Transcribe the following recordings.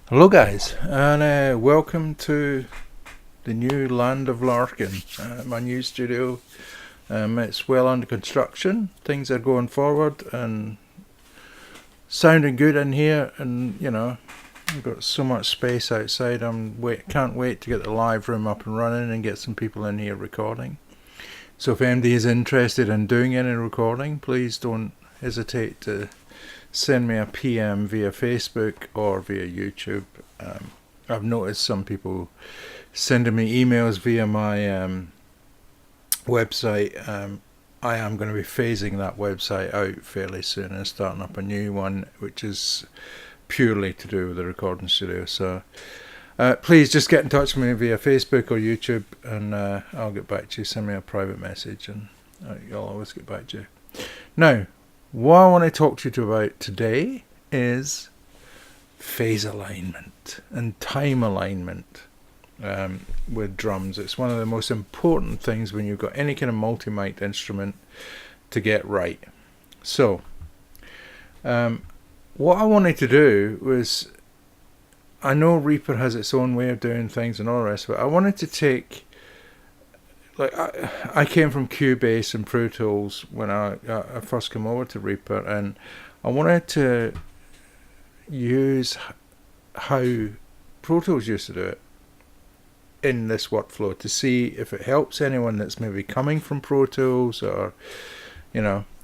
Hello guys, and welcome to the new land of Larkin, my new studio. It's well under construction, things are going forward and sounding good in here, and I've got so much space outside. Can't wait to get the live room up and running and get some people in here recording. So if anybody is interested in doing any recording, please don't hesitate to send me a PM via Facebook or via YouTube. I've noticed some people sending me emails via my website. I am going to be phasing that website out fairly soon and starting up a new one, which is purely to do with the recording studio. So please just get in touch with me via Facebook or YouTube, and I'll get back to you. Send me a private message, and I'll always get back to you. Now, what I want to talk to you about today is phase alignment and time alignment with drums. It's one of the most important things when you've got any kind of multi-mic instrument to get right. So, what I wanted to do was, I know Reaper has its own way of doing things and all the rest of it. I wanted to take, like, I came from Cubase and Pro Tools when I first came over to Reaper, and I wanted to use how Pro Tools used to do it in this workflow to see if it helps anyone that's maybe coming from Pro Tools or,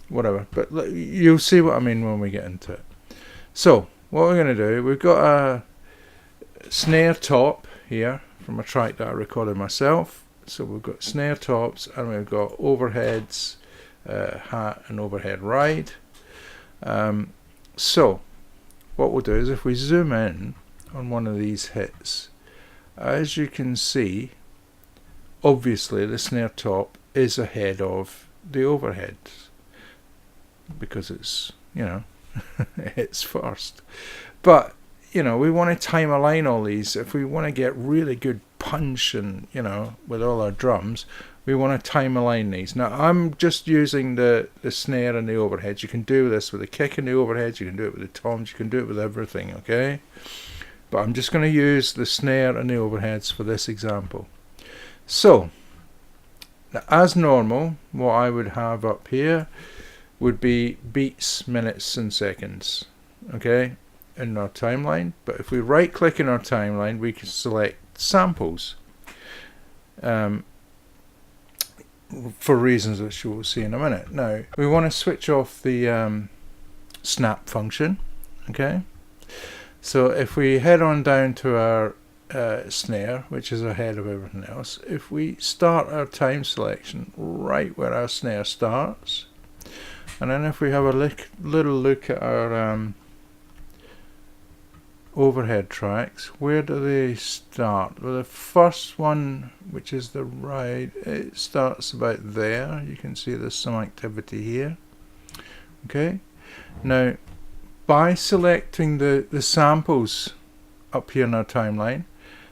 whatever. But you'll see what I mean when we get into it. So, what we're going to do, we've got a snare top here from a track that I recorded myself. So we've got snare tops and we've got overheads, hat and overhead ride. So what we'll do is, if we zoom in on one of these hits, as you can see, obviously the snare top is ahead of the overheads because it's, it hits first. But we want to time align all these. If we want to get really good punch and, with all our drums, we want to time align these. Now, I'm just using the snare and the overheads. You can do this with the kick and the overheads. You can do it with the toms. You can do it with everything, okay? But I'm just going to use the snare and the overheads for this example. So, now, as normal, what I would have up here would be beats, minutes, and seconds, okay, in our timeline. But if we right click in our timeline, we can select samples for reasons that you will see in a minute. Now we want to switch off the snap function, okay? So if we head on down to our snare, which is ahead of everything else, if we start our time selection right where our snare starts, and then if we have a little look at our overhead tracks, where do they start? Well, the first one, which is the ride, it starts about there. You can see there's some activity here, okay? Now, by selecting the samples up here in our timeline,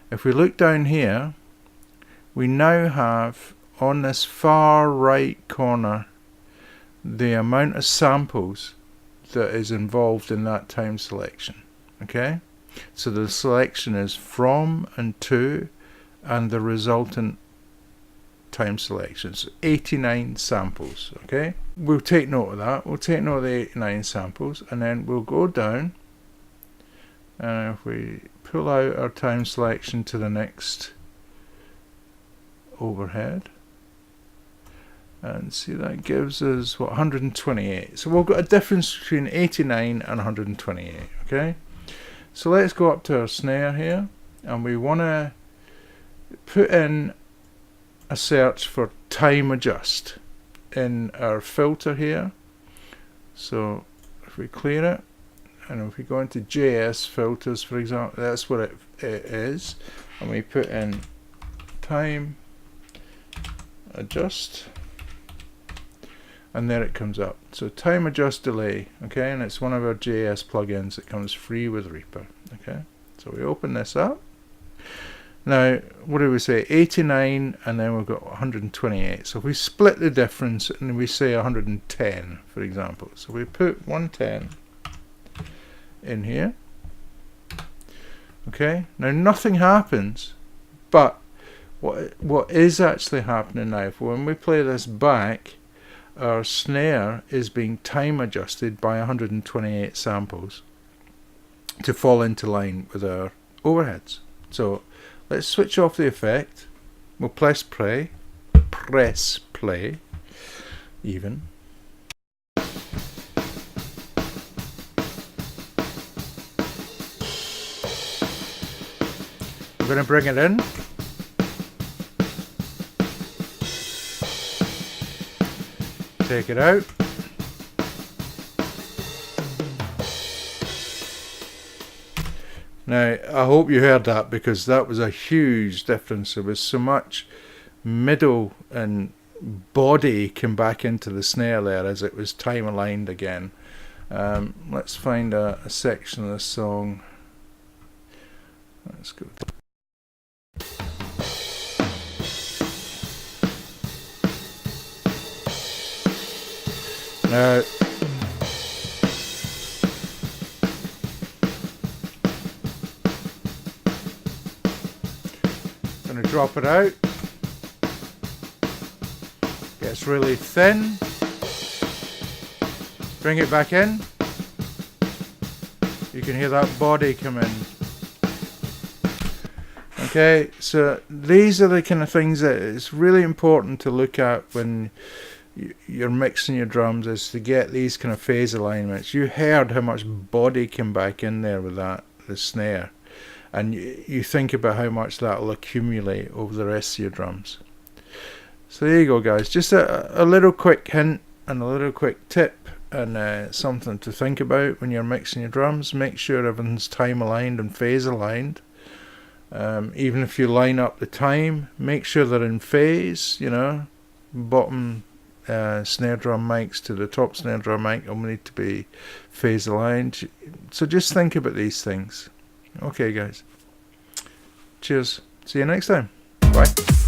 if we look down here, we now have on this far right corner the amount of samples that is involved in that time selection, okay? So the selection is from and to, and the resultant time selections, 89 samples, okay? We'll take note of that. We'll take note of the 89 samples, and then we'll go down, and if we pull out our time selection to the next overhead, and see, that gives us, what, 128. So we've got a difference between 89 and 128, okay? So let's go up to our snare here, and we want to put in a search for time adjust in our filter here. So if we clear it, and if we go into JS filters, for example, that's what it is, and we put in time adjust, and there it comes up. So time adjust delay, okay, and it's one of our JS plugins that comes free with Reaper, okay. So we open this up. Now, what do we say? 89, and then we've got 128. So if we split the difference and we say 110, for example. So we put 110 in here. Okay, now nothing happens, but what is actually happening now, when we play this back, our snare is being time adjusted by 128 samples to fall into line with our overheads. So let's switch off the effect. We'll press play even. We're going to bring it in. Take it out. Now, I hope you heard that, because that was a huge difference. There was so much middle and body came back into the snare there as it was time aligned again. Let's find a section of the song. Let's go. Now, I'm going to drop it out. Gets really thin. Bring it back in. You can hear that body come in. Okay, so these are the kind of things that it's really important to look at when you're mixing your drums, is to get these kind of phase alignments. You heard how much body came back in there with that, the snare, and you think about how much that will accumulate over the rest of your drums. So there you go, guys, just a little quick hint and a little quick tip, and something to think about when you're mixing your drums. Make sure everything's time aligned and phase aligned. Even if you line up the time, make sure they're in phase. You know, bottom snare drum mics to the top snare drum mic will need to be phase aligned. So just think about these things. Okay, guys. Cheers. See you next time. Bye.